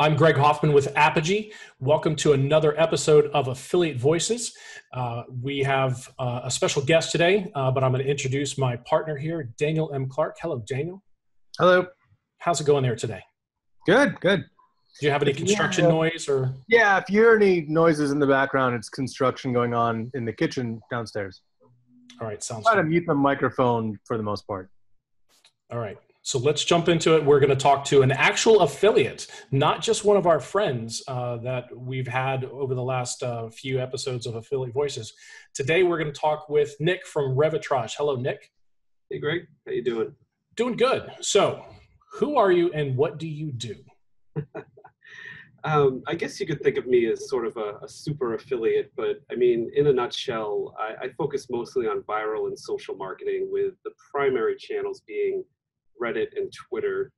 I'm Greg Hoffman with Apogee. Welcome to another episode of Affiliate Voices. We have a special guest today, but I'm going to introduce my partner here, Daniel M. Clark. Hello, Daniel. Hello. How's it going there today? Good, good. Do you have any construction noise or? Yeah, if you hear any noises in the background, it's construction going on in the kitchen downstairs. All right, sounds Try to good. mute the microphone for the most part. All right, so let's jump into it. We're going to talk to an actual affiliate, not just one of our friends that we've had over the last few episodes of Affiliate Voices. Today, we're going to talk with Nick from Revitrage. Hello, Nick. Hey, Greg. How you doing? Doing good. So, who are you and what do you do? I guess you could think of me as sort of a super affiliate, but I mean, in a nutshell, I focus mostly on viral and social marketing, with the primary channels being Reddit and Twitter.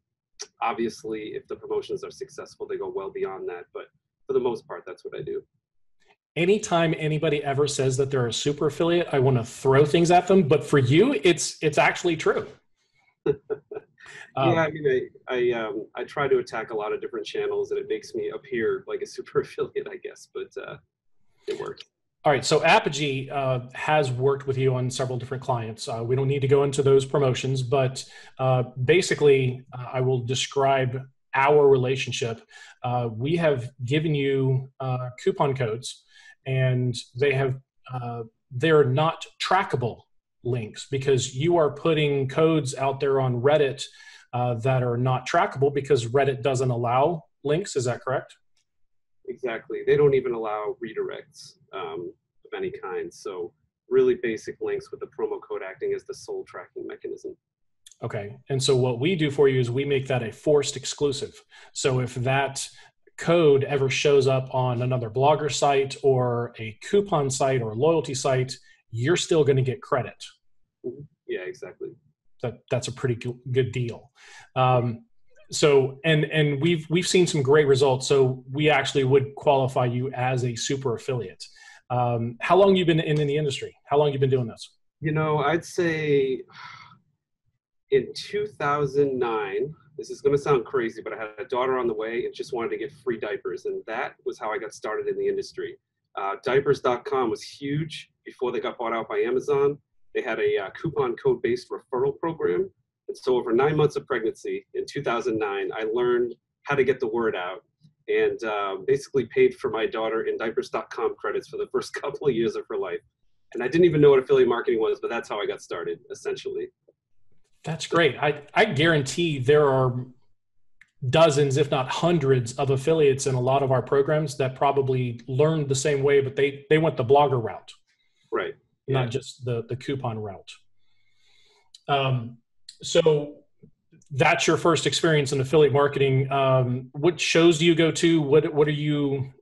Obviously, if the promotions are successful, they go well beyond that, but for the most part, that's what I do. Anytime anybody ever says that they're a super affiliate, I want to throw things at them, but for you, it's actually true. Yeah, I mean, I try to attack a lot of different channels, and it makes me appear like a super affiliate, I guess, but it works. All right, so Apogee has worked with you on several different clients. We don't need to go into those promotions, but basically, I will describe our relationship. We have given you coupon codes, and they're not trackable links because you are putting codes out there on Reddit that are not trackable because Reddit doesn't allow links. Is that correct? Exactly. They don't even allow redirects of any kind. So really basic links with the promo code acting as the sole tracking mechanism. Okay. And so what we do for you is we make that a forced exclusive. So if that code ever shows up on another blogger site or a coupon site or loyalty site, you're still going to get credit. Yeah, exactly. That's a pretty good deal. So we've seen some great results. So we actually would qualify you as a super affiliate. How long you been in the industry? How long you been doing this? You know, I'd say in 2009, this is going to sound crazy, but I had a daughter on the way and just wanted to get free diapers. And that was how I got started in the industry. Diapers.com was huge before they got bought out by Amazon. They had a coupon code-based referral program. And so over 9 months of pregnancy in 2009, I learned how to get the word out and basically paid for my daughter in diapers.com credits for the first couple of years of her life. And I didn't even know what affiliate marketing was, but that's how I got started, essentially. That's great. I guarantee there are dozens, if not hundreds, of affiliates in a lot of our programs that probably learned the same way, but they went the blogger route. Right. Not just the coupon route. So that's your first experience in affiliate marketing. What shows do you go to? What are you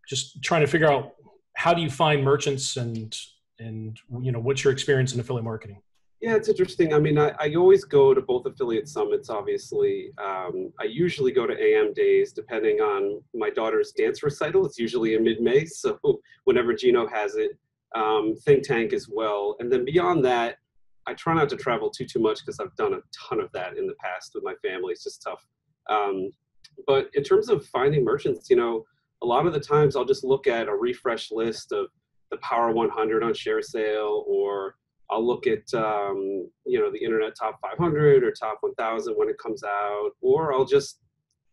just trying to figure out? How do you find merchants and what's your experience in affiliate marketing? Yeah, it's interesting. I mean, I always go to both affiliate summits, obviously. I usually go to AM days, depending on my daughter's dance recital. It's usually in mid-May, so whenever Gino has it. Think Tank as well. And then beyond that, I try not to travel too much because I've done a ton of that in the past with my family. It's just tough. But in terms of finding merchants, a lot of the times I'll just look at a refresh list of the Power 100 on ShareSale, or I'll look at, the Internet Top 500 or Top 1000 when it comes out, or I'll just,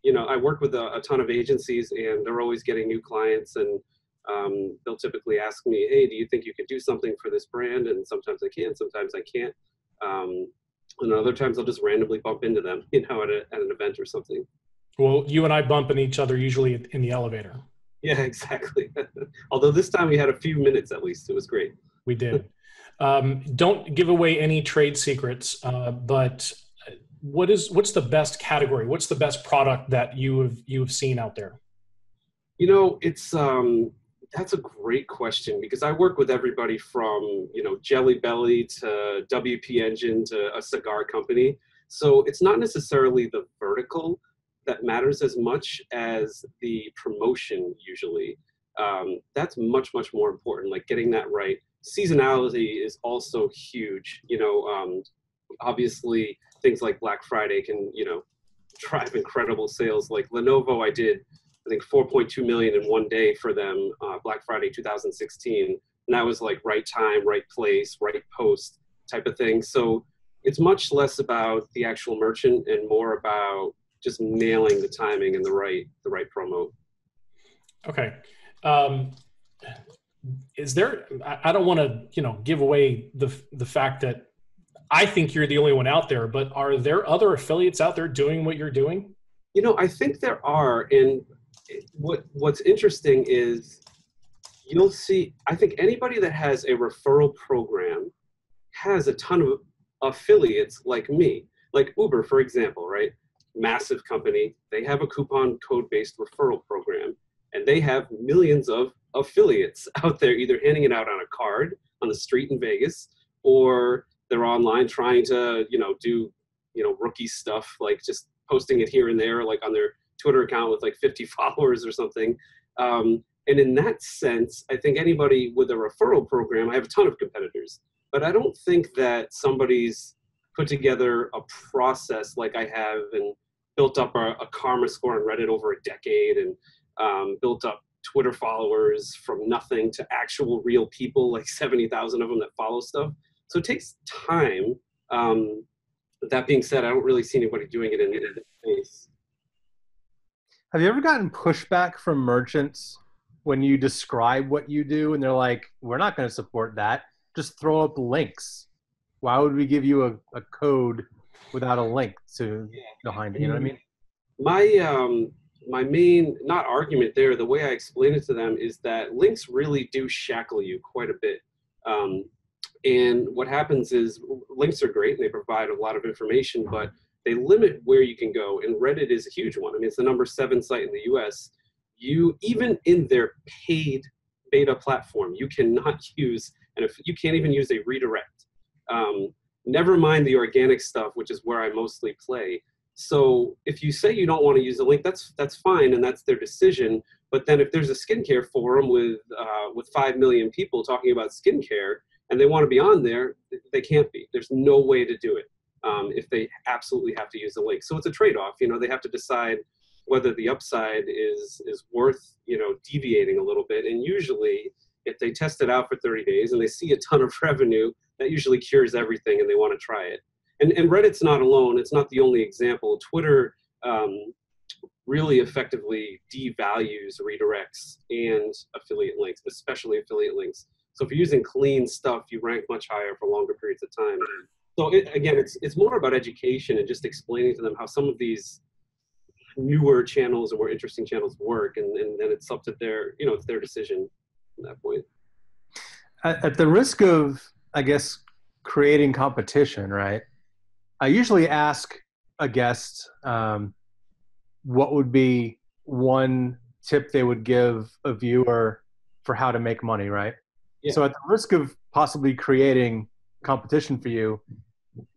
I work with a ton of agencies and they're always getting new clients, and they'll typically ask me, hey, do you think you could do something for this brand? And sometimes I can, sometimes I can't. And other times I'll just randomly bump into them, at an event or something. Well, you and I bump into each other usually in the elevator. Yeah, exactly. Although this time we had a few minutes at least. It was great. We did. Don't give away any trade secrets, but what's the best category? What's the best product that you have seen out there? It's that's a great question, because I work with everybody from, Jelly Belly to WP Engine to a cigar company. So it's not necessarily the vertical that matters as much as the promotion usually. That's much, much more important, like getting that right. Seasonality is also huge. Obviously things like Black Friday can, drive incredible sales. Like Lenovo, I did, I think 4.2 million in one day for them, Black Friday 2016. And that was like right time, right place, right post type of thing. So it's much less about the actual merchant and more about just nailing the timing and the right promo. Okay. Is there, I don't want to, give away the fact that I think you're the only one out there, but are there other affiliates out there doing what you're doing? I think there are. And what's interesting is you'll see, I think anybody that has a referral program has a ton of affiliates like me, like Uber, for example, right? Massive company. They have a coupon code-based referral program, and they have millions of affiliates out there, either handing it out on a card on the street in Vegas, or they're online trying to, do, rookie stuff, like just posting it here and there, like on their Twitter account with like 50 followers or something. And in that sense, I think anybody with a referral program, I have a ton of competitors, but I don't think that somebody's put together a process like I have and built up a karma score on Reddit over a decade and built up Twitter followers from nothing to actual real people, like 70,000 of them that follow stuff. So it takes time. But that being said, I don't really see anybody doing it in this space. Have you ever gotten pushback from merchants when you describe what you do and they're like, we're not going to support that, just throw up links? Why would we give you a code without a link to behind it? You know what I mean? My main, not argument there, the way I explain it to them is that links really do shackle you quite a bit. And what happens is links are great and they provide a lot of information, but they limit where you can go. And Reddit is a huge one. I mean, it's the #7 site in the US. Even in their paid beta platform, you cannot use, and if you can't even use a redirect. Never mind the organic stuff, which is where I mostly play. So if you say you don't want to use a link, that's fine, and that's their decision. But then if there's a skincare forum with 5 million people talking about skincare and they want to be on there, they can't be. There's no way to do it if they absolutely have to use a link. So it's a trade-off. They have to decide whether the upside is worth deviating a little bit. And usually, if they test it out for 30 days and they see a ton of revenue, that usually cures everything and they want to try it. And Reddit's not alone. It's not the only example. Twitter really effectively devalues redirects and affiliate links, especially affiliate links. So if you're using clean stuff, you rank much higher for longer periods of time. So again, it's more about education and just explaining to them how some of these newer channels or more interesting channels work, and then it's up to their, it's their decision at that point. At the risk of, I guess, creating competition, right? I usually ask a guest what would be one tip they would give a viewer for how to make money, right? Yeah. So at the risk of possibly creating competition for you,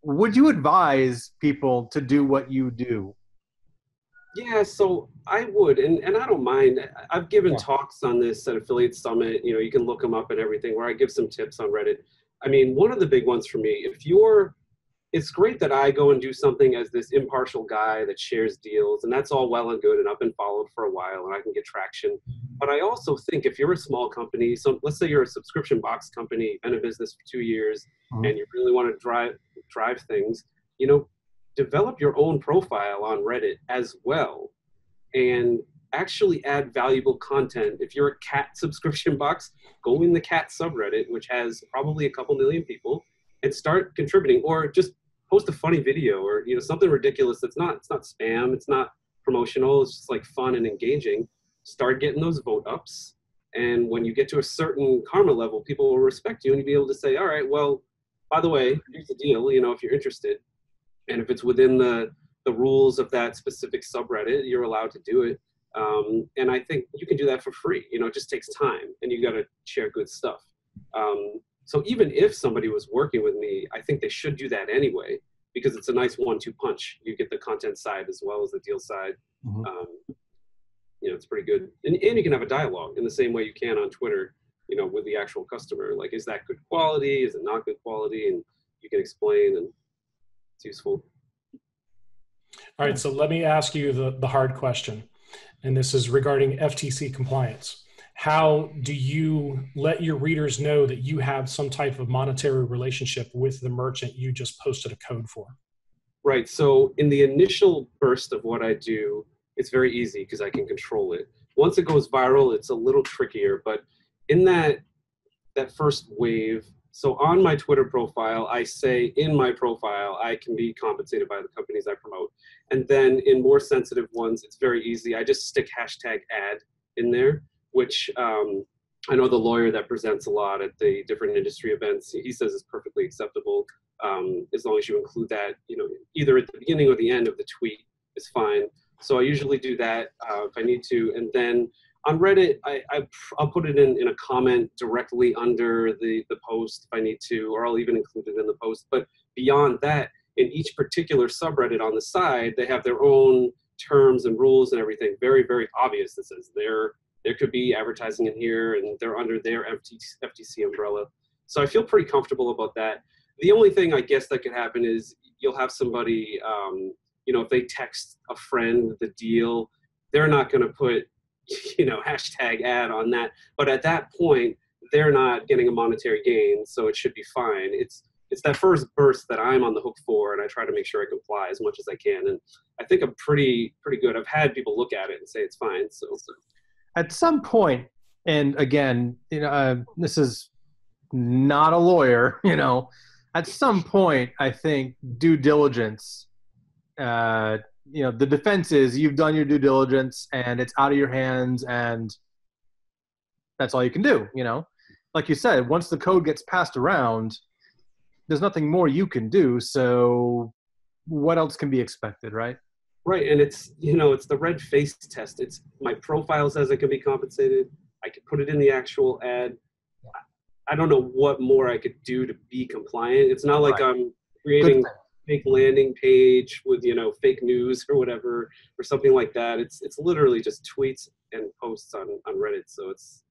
would you advise people to do what you do? Yeah, so I would, and I don't mind. I've given talks on this at Affiliate Summit. You can look them up and everything, where I give some tips on Reddit. I mean, one of the big ones for me, it's great that I go and do something as this impartial guy that shares deals, and that's all well and good, and I've been followed for a while, and I can get traction. But I also think if you're a small company, so let's say you're a subscription box company, been in business for 2 years, and you really want to drive things, develop your own profile on Reddit as well, and actually add valuable content. If you're a cat subscription box, go in the cat subreddit, which has probably a couple million people, and start contributing, or just post a funny video, or something ridiculous it's not spam, it's not promotional, it's just like fun and engaging. Start getting those vote ups, and when you get to a certain karma level, people will respect you, and you'll be able to say, all right, well, by the way, here's the deal, if you're interested, and if it's within the rules of that specific subreddit, you're allowed to do it. And I think you can do that for free. It just takes time, and you got to share good stuff. So even if somebody was working with me, I think they should do that anyway, because it's a nice 1-2 punch. You get the content side as well as the deal side. It's pretty good. And you can have a dialogue in the same way you can on Twitter, with the actual customer. Like, is that good quality? Is it not good quality? And you can explain, and it's useful. All right, so let me ask you the hard question, and this is regarding FTC compliance. How do you let your readers know that you have some type of monetary relationship with the merchant you just posted a code for? Right. So in the initial burst of what I do, it's very easy because I can control it. Once it goes viral, it's a little trickier. But in that first wave, so on my Twitter profile, I say in my profile, I can be compensated by the companies I promote. And then in more sensitive ones, it's very easy. I just stick hashtag ad in there, which I know the lawyer that presents a lot at the different industry events, he says is perfectly acceptable. As long as you include that, either at the beginning or the end of the tweet is fine. So I usually do that if I need to. And then on Reddit, I'll put it in a comment directly under the post if I need to, or I'll even include it in the post. But beyond that, in each particular subreddit on the side, they have their own terms and rules and everything. Very, very obvious. This is there could be advertising in here, and they're under their FTC umbrella. So I feel pretty comfortable about that. The only thing I guess that could happen is you'll have somebody, if they text a friend the deal, they're not going to put, hashtag ad on that. But at that point, they're not getting a monetary gain, so it should be fine. It's that first burst that I'm on the hook for, and I try to make sure I comply as much as I can. And I think I'm pretty good. I've had people look at it and say it's fine. So At some point, and again, this is not a lawyer, at some point, I think due diligence, the defense is you've done your due diligence and it's out of your hands and that's all you can do, Like you said, once the code gets passed around, there's nothing more you can do. So what else can be expected, right? Right, and it's the red face test. It's my profile says I can be compensated. I could put it in the actual ad. I don't know what more I could do to be compliant. It's not like I'm creating fake landing page with fake news or whatever or something like that. It's literally just tweets and posts on Reddit. So it's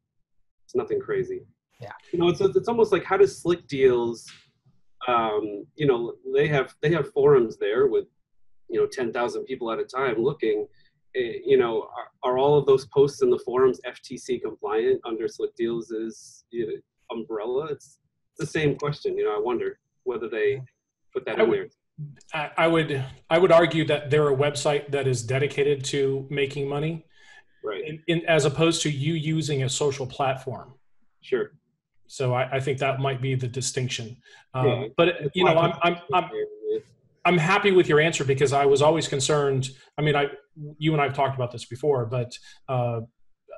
nothing crazy. Yeah. It's almost like how does Slick Deals? They have forums there with 10,000 people at a time looking. Are all of those posts in the forums FTC compliant under Slick Deals' umbrella? It's the same question. I wonder whether they put that in there. I would argue that they're a website that is dedicated to making money, right? As opposed to you using a social platform. Sure. So I think that might be the distinction. Yeah. But I'm happy with your answer because I was always concerned. I mean, you and I have talked about this before, but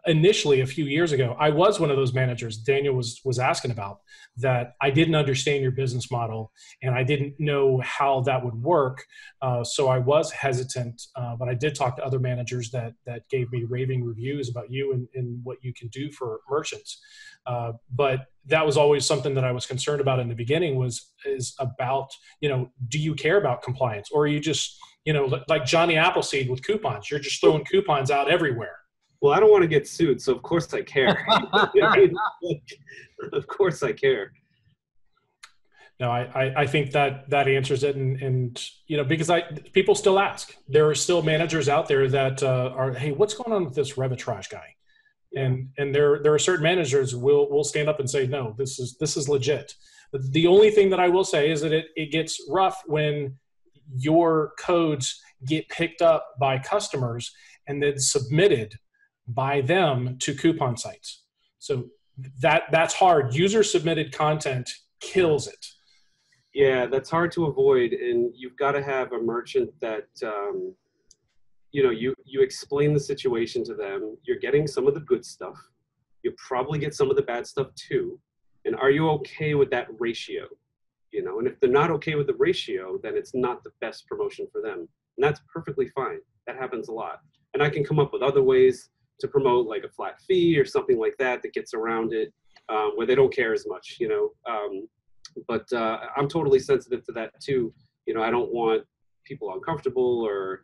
initially a few years ago, I was one of those managers Daniel was asking about, that I didn't understand your business model and I didn't know how that would work. So I was hesitant, but I did talk to other managers that gave me raving reviews about you and what you can do for merchants. But that was always something that I was concerned about in the beginning is about, do you care about compliance, or are you just, like Johnny Appleseed with coupons, you're just throwing coupons out everywhere? Well, I don't want to get sued, so of course I care. Of course I care. No, I think that answers it, and because people still ask. There are still managers out there that are, hey, what's going on with this Revitrage guy? And there are certain managers will stand up and say, no, this is legit. But the only thing that I will say is that it gets rough when your codes get picked up by customers and then submitted by them to coupon sites. So that's hard. User submitted content kills it. Yeah, that's hard to avoid, and you've got to have a merchant that you explain the situation to them. You're getting some of the good stuff. You probably get some of the bad stuff too. And are you okay with that ratio? And if they're not okay with the ratio, then it's not the best promotion for them. And that's perfectly fine. That happens a lot. And I can come up with other ways to promote, like a flat fee or something like that gets around it, where they don't care as much, But I'm totally sensitive to that too. I don't want people uncomfortable or,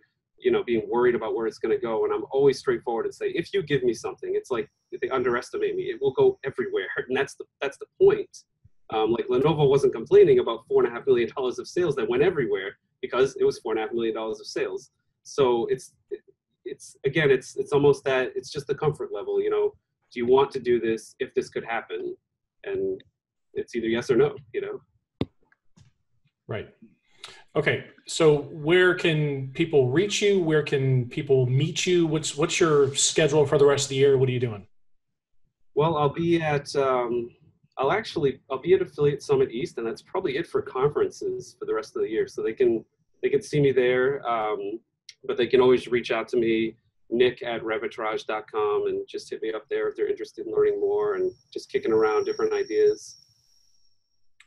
being worried about where it's going to go. And I'm always straightforward and say, if you give me something, it's like if they underestimate me, it will go everywhere. And that's the point. Like Lenovo wasn't complaining about $4.5 million of sales that went everywhere because it was $4.5 million of sales. So it's again, it's almost that, it's just the comfort level, you know, do you want to do this if this could happen? And it's either yes or no, you know? Right. Okay. So where can people reach you? Where can people meet you? What's your schedule for the rest of the year? What are you doing? Well, I'll be at Affiliate Summit East, and that's probably it for conferences for the rest of the year. So they can see me there, but they can always reach out to me, nick@revitrage.com, and just hit me up there if they're interested in learning more and just kicking around different ideas.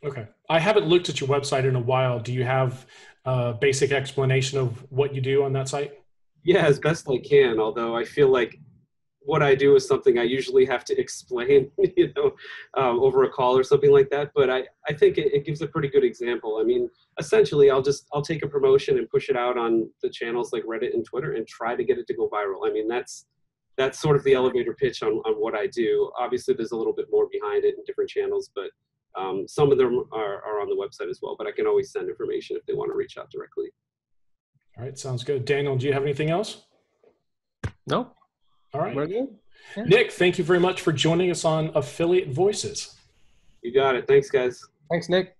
Okay. I haven't looked at your website in a while. Do you have a basic explanation of what you do on that site? Yeah, as best I can, although I feel like what I do is something I usually have to explain, you know, over a call or something like that. But I think it gives a pretty good example. I mean, essentially, I'll take a promotion and push it out on the channels like Reddit and Twitter and try to get it to go viral. I mean, that's sort of the elevator pitch on what I do. Obviously, there's a little bit more behind it in different channels, but some of them are on the website as well. But I can always send information if they want to reach out directly. All right, sounds good. Daniel, do you have anything else? No. All right. We're good. Yeah. Nick, thank you very much for joining us on Affiliate Voices. You got it. Thanks, guys. Thanks, Nick.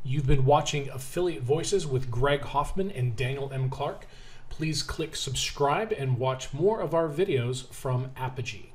You've been watching Affiliate Voices with Greg Hoffman and Daniel M. Clark. Please click subscribe and watch more of our videos from Apogee.